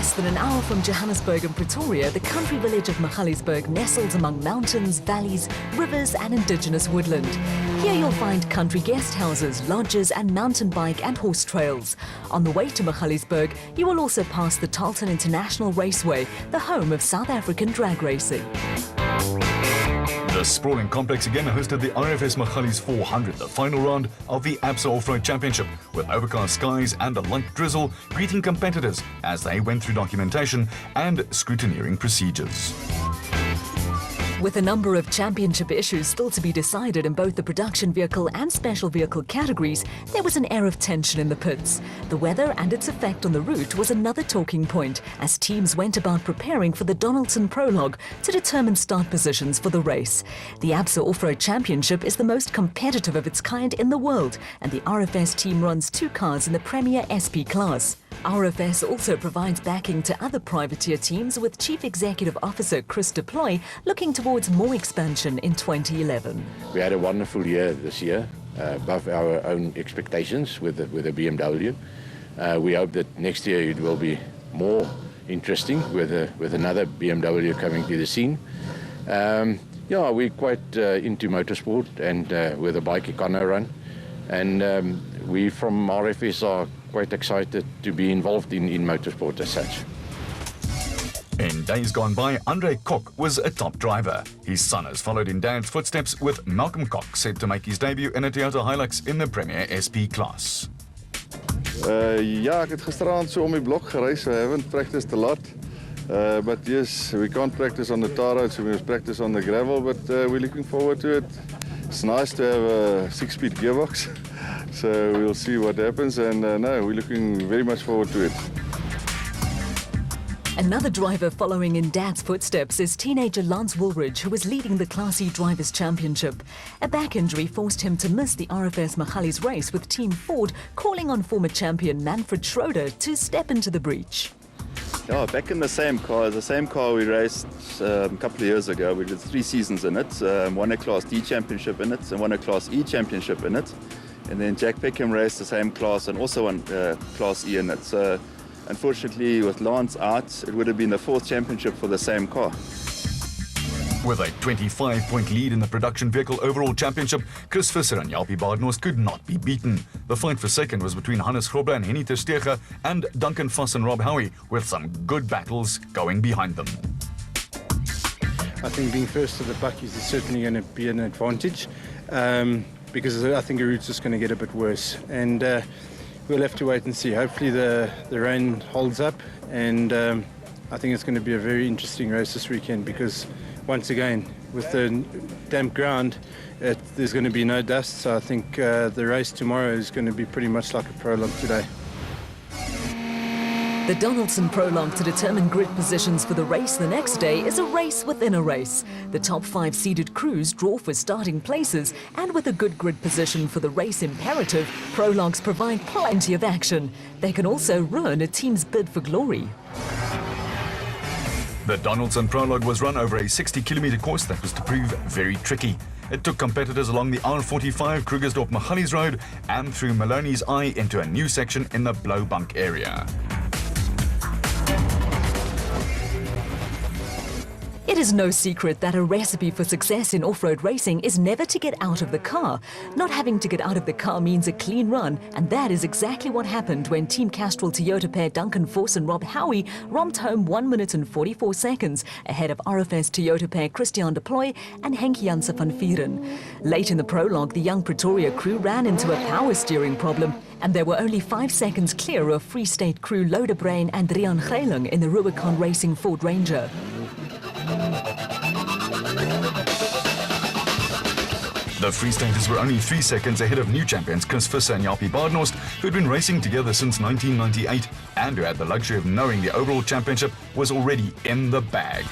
Less than an hour from Johannesburg and Pretoria, the country village of Magaliesburg nestles among mountains, valleys, rivers and indigenous woodland. Here you'll find country guest houses, lodges and mountain bike and horse trails. On the way to Magaliesburg, you will also pass the Tarleton International Raceway, the home of South African drag racing. The sprawling complex again hosted the RFS Magalies 400, the final round of the Absa Off-Road Championship, with overcast skies and a light drizzle greeting competitors as they went through documentation and scrutineering procedures. With a number of championship issues still to be decided in both the production vehicle and special vehicle categories, there was an air of tension in the pits. The weather and its effect on the route was another talking point as teams went about preparing for the Donaldson Prologue to determine start positions for the race. The Absa Off-Road Championship is the most competitive of its kind in the world, and the RFS team runs 2 cars in the Premier SP class. RFS also provides backing to other privateer teams, with Chief Executive Officer Chris Deploy looking towards more expansion in 2011. We had a wonderful year this year, above our own expectations with the BMW. We hope that next year it will be more interesting with another BMW coming to the scene. Yeah, we're quite into motorsport and with a bike econo run, and we from RFS are quite excited to be involved in motorsport as such. In days gone by, Andre Kok was a top driver. His son has followed in Dad's footsteps, with Malcolm Kok set to make his debut in a Toyota Hilux in the Premier SP class. Ja, ek het gisteraan so om die blok gereis, so I haven't practiced a lot. But yes, we can't practice on the tar road, so we must practice on the gravel, but we're looking forward to it. It's nice to have a 6-speed gearbox, so we'll see what happens, and no, we're looking very much forward to it. Another driver following in Dad's footsteps is teenager Lance Woolridge, who was leading the Class E Drivers' Championship. A back injury forced him to miss the RFS Magalies race, with Team Ford calling on former champion Manfred Schroeder to step into the breach. Yeah, back in the same car we raced a couple of years ago. We did 3 seasons in it, won a Class D championship in it and won a Class E championship in it. And then Jack Peckham raced the same class and also won Class E in it. So unfortunately, with Lance out, it would have been the 4th championship for the same car. With a 25-point lead in the production vehicle overall championship, Chris Visser and Japie Badenhorst could not be beaten. The fight for second was between Hannes Grobler and Henny ter Steege and Duncan Voss and Rob Howie, with some good battles going behind them. I think being first to the buckies is certainly going to be an advantage, because I think the route's just going to get a bit worse. And we'll have to wait and see. Hopefully the rain holds up, and I think it's going to be a very interesting race this weekend, because once again, with the damp ground, there's going to be no dust, so I think the race tomorrow is going to be pretty much like a prologue today. The Donaldson Prologue to determine grid positions for the race the next day is a race within a race. The top 5 seeded crews draw for starting places, and with a good grid position for the race imperative, prologues provide plenty of action. They can also ruin a team's bid for glory. The Donaldson Prologue was run over a 60-kilometer course that was to prove very tricky. It took competitors along the R45 Krugersdorp Magalies Road and through Maloney's Eye into a new section in the Blowbunk area. It is no secret that a recipe for success in off-road racing is never to get out of the car. Not having to get out of the car means a clean run, and that is exactly what happened when Team Castrol Toyota pair Duncan Voss and Rob Howie romped home 1 minute and 44 seconds ahead of RFS Toyota pair Christian Deploy and Henk Janse van Vieren. Late in the prologue, the young Pretoria crew ran into a power steering problem, and they were only 5 seconds clear of Free State crew Lodebrain and Rian Geiling in the Rubicon Racing Ford Ranger. The Free Staters were only 3 seconds ahead of new champions Chris Visser and Japie Badenhorst, who had been racing together since 1998 and who had the luxury of knowing the overall championship was already in the bag.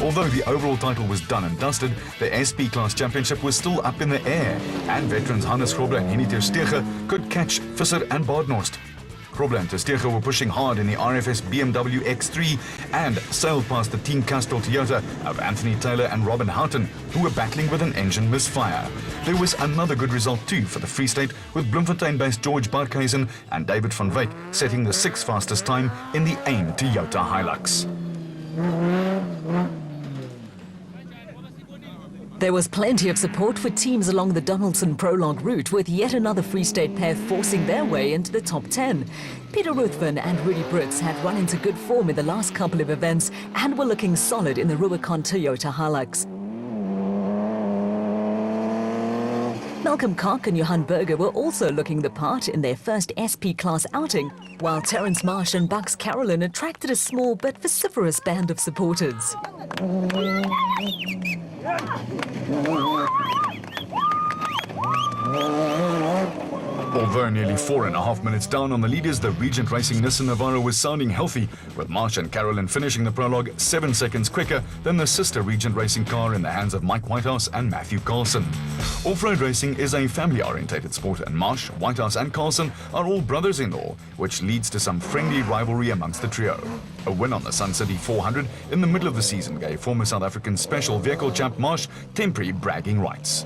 Although the overall title was done and dusted, the SP Class Championship was still up in the air, and veterans Hannes Grobler and Henny ter Steege could catch Visser and Badenhorst. Grobler and Testego were pushing hard in the RFS BMW X3 and sailed past the Team Castrol Toyota of Anthony Taylor and Robin Houghton, who were battling with an engine misfire. There was another good result too for the Free State, with Bloemfontein-based George Barkhuizen and David van Wyk setting the 6th fastest time in the AIM Toyota Hilux. There was plenty of support for teams along the Donaldson Prologue route, with yet another Free State pair forcing their way into the top 10. Peter Ruthven and Rudy Brits had run into good form in the last couple of events and were looking solid in the Rubicon Toyota Hilux. Malcolm Koch and Johan Berger were also looking the part in their first SP class outing, while Terence Marsh and Bucks Carolyn attracted a small but vociferous band of supporters. Although nearly 4.5 minutes down on the leaders, the Regent Racing Nissan Navara was sounding healthy, with Marsh and Carolyn finishing the prologue 7 seconds quicker than the sister Regent Racing car in the hands of Mike Whitehouse and Matthew Carlson. Off-road racing is a family-orientated sport, and Marsh, Whitehouse and Carlson are all brothers-in-law, which leads to some friendly rivalry amongst the trio. A win on the Sun City 400 in the middle of the season gave former South African special vehicle champ Marsh temporary bragging rights.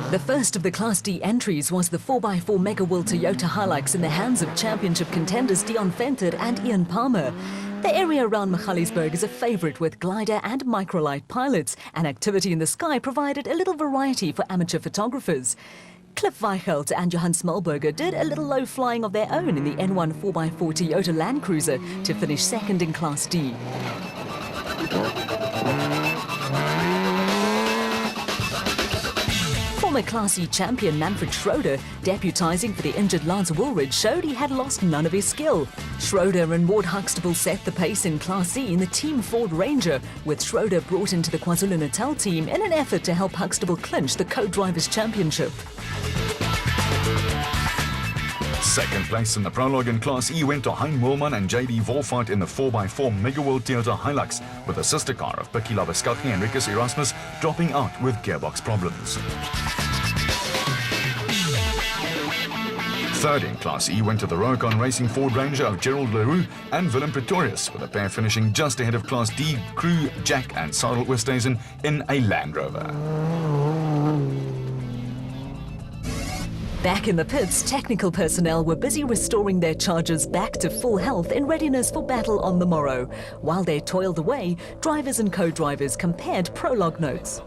The first of the Class D entries was the 4x4 Mega World Toyota Hilux in the hands of championship contenders Dion Venter and Ian Palmer. The area around Magaliesburg is a favourite with glider and microlight pilots, and activity in the sky provided a little variety for amateur photographers. Cliff Weichelt and Johan Smulberger did a little low flying of their own in the N1 4x4 Toyota Land Cruiser to finish second in Class D. Former Class E champion Manfred Schroeder, deputising for the injured Lance Woolridge, showed he had lost none of his skill. Schroeder and Ward Huxtable set the pace in Class E in the Team Ford Ranger, with Schroeder brought into the KwaZulu-Natal team in an effort to help Huxtable clinch the Co-Drivers' Championship. Second place in the prologue in Class E went to Hein Moelman and JD Volfart in the 4x4 Mega World Toyota Hilux, with the sister car of Picky Labaskatni and Rikus Erasmus dropping out with gearbox problems. Third in Class E went to the Rubicon Racing Ford Ranger of Gerald Leroux and Willem Pretorius, with the pair finishing just ahead of Class D crew Jack and Cyril Westhuizen in a Land Rover. Back in the pits, technical personnel were busy restoring their chargers back to full health in readiness for battle on the morrow. While they toiled away, drivers and co-drivers compared prologue notes.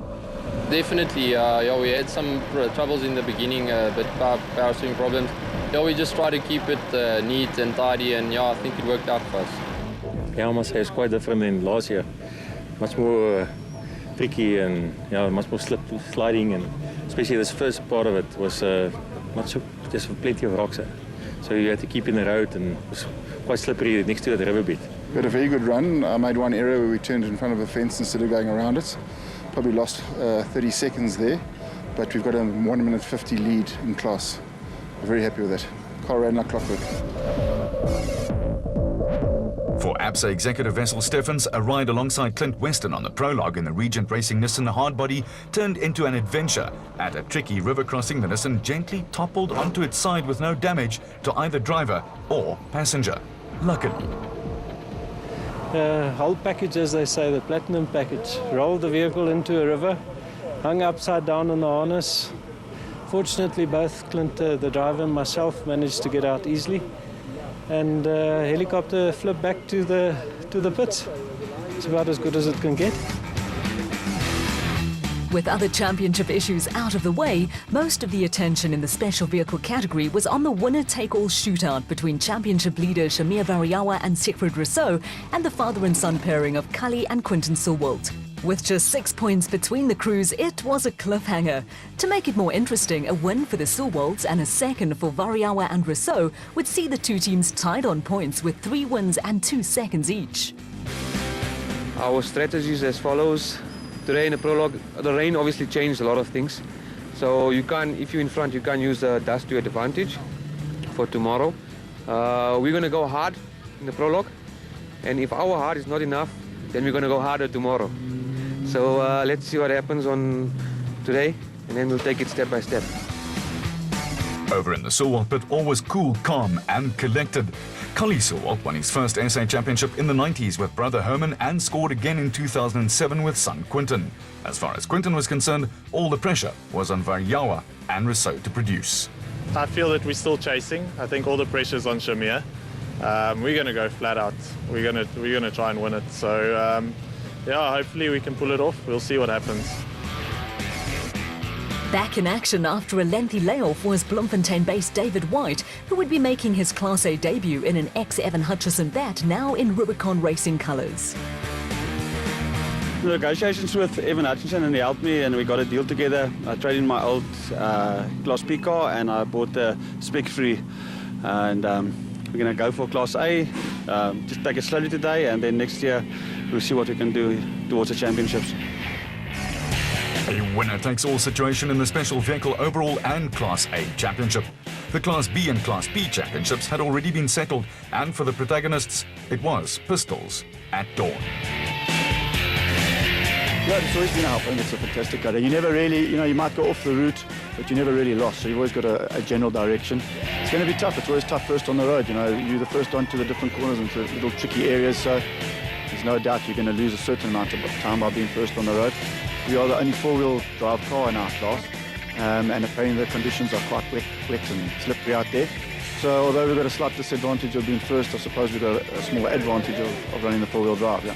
Definitely, we had some troubles in the beginning, but power steering problems. We just try to keep it neat and tidy, and I think it worked out for us. I must say it's quite different than last year. Much more tricky and much more sliding, and especially this first part of it was just plenty of rocks. So you had to keep in the road, and it was quite slippery next to the riverbed. We had a very good run. I made one error where we turned in front of a fence instead of going around it. Probably lost 30 seconds there, but we've got a 1 minute 50 lead in class. We're very happy with that. Car ran like clockwork. For ABSA executive Wessel Steffens, a ride alongside Clint Weston on the prologue in the Regent Racing Nissan Hardbody turned into an adventure. At a tricky river crossing, the Nissan gently toppled onto its side with no damage to either driver or passenger. Luckily. Whole package, as they say, the platinum package. Rolled the vehicle into a river, hung upside down on the harness. Fortunately, both Clint, the driver, and myself managed to get out easily. And helicopter flipped back to the pits. It's about as good as it can get. With other championship issues out of the way, most of the attention in the special vehicle category was on the winner-take-all shootout between championship leader Shamir Variawa and Siegfried Rousseau and the father and son pairing of Kali and Quinton Silwalt. With just 6 points between the crews, it was a cliffhanger. To make it more interesting, a win for the Silwalts and a second for Variawa and Rousseau would see the two teams tied on points with 3 wins and 2 seconds each. Our strategy is as follows. Today in the prologue, the rain obviously changed a lot of things. So you can't, if you're in front, you can't use the dust to your advantage for tomorrow. We're going to go hard in the prologue. And if our hard is not enough, then we're going to go harder tomorrow. So let's see what happens on today, and then we'll take it step by step. Over in the Silwalk pit, all was cool, calm and collected. Cully Silwalk won his first SA Championship in the 90s with brother Herman and scored again in 2007 with son Quinton. As far as Quinton was concerned, all the pressure was on Varjawa and Rousseau to produce. I feel that we're still chasing. I think all the pressure's on Shamir. We're going to go flat out. We're going to try and win it. So, yeah, hopefully we can pull it off. We'll see what happens. Back in action after a lengthy layoff was Bloemfontein-based David White, who would be making his Class A debut in an ex-Evan Hutchison bat, now in Rubicon Racing colours. Negotiations with Evan Hutchinson, and he helped me, and we got a deal together. I traded in my old Class B car and I bought the spec free, and we're going to go for Class A. Just take it slowly today, and then next year we'll see what we can do towards the championships. A winner-takes-all situation in the Special Vehicle Overall and Class A Championship. The Class B and Class B Championships had already been settled, and for the protagonists, it was pistols at dawn. Yeah, it's always been our home. It's a fantastic car. You never really, you might go off the route, but you never really lost, so you've always got a general direction. It's going to be tough. It's always tough first on the road. You're the first one to the different corners and to little tricky areas, so there's no doubt you're going to lose a certain amount of time by being first on the road. We are the only four-wheel drive car in our class, and apparently the conditions are quite wet and slippery out there. So although we've got a slight disadvantage of being first, I suppose we've got a small advantage of running the four-wheel drive. Yeah.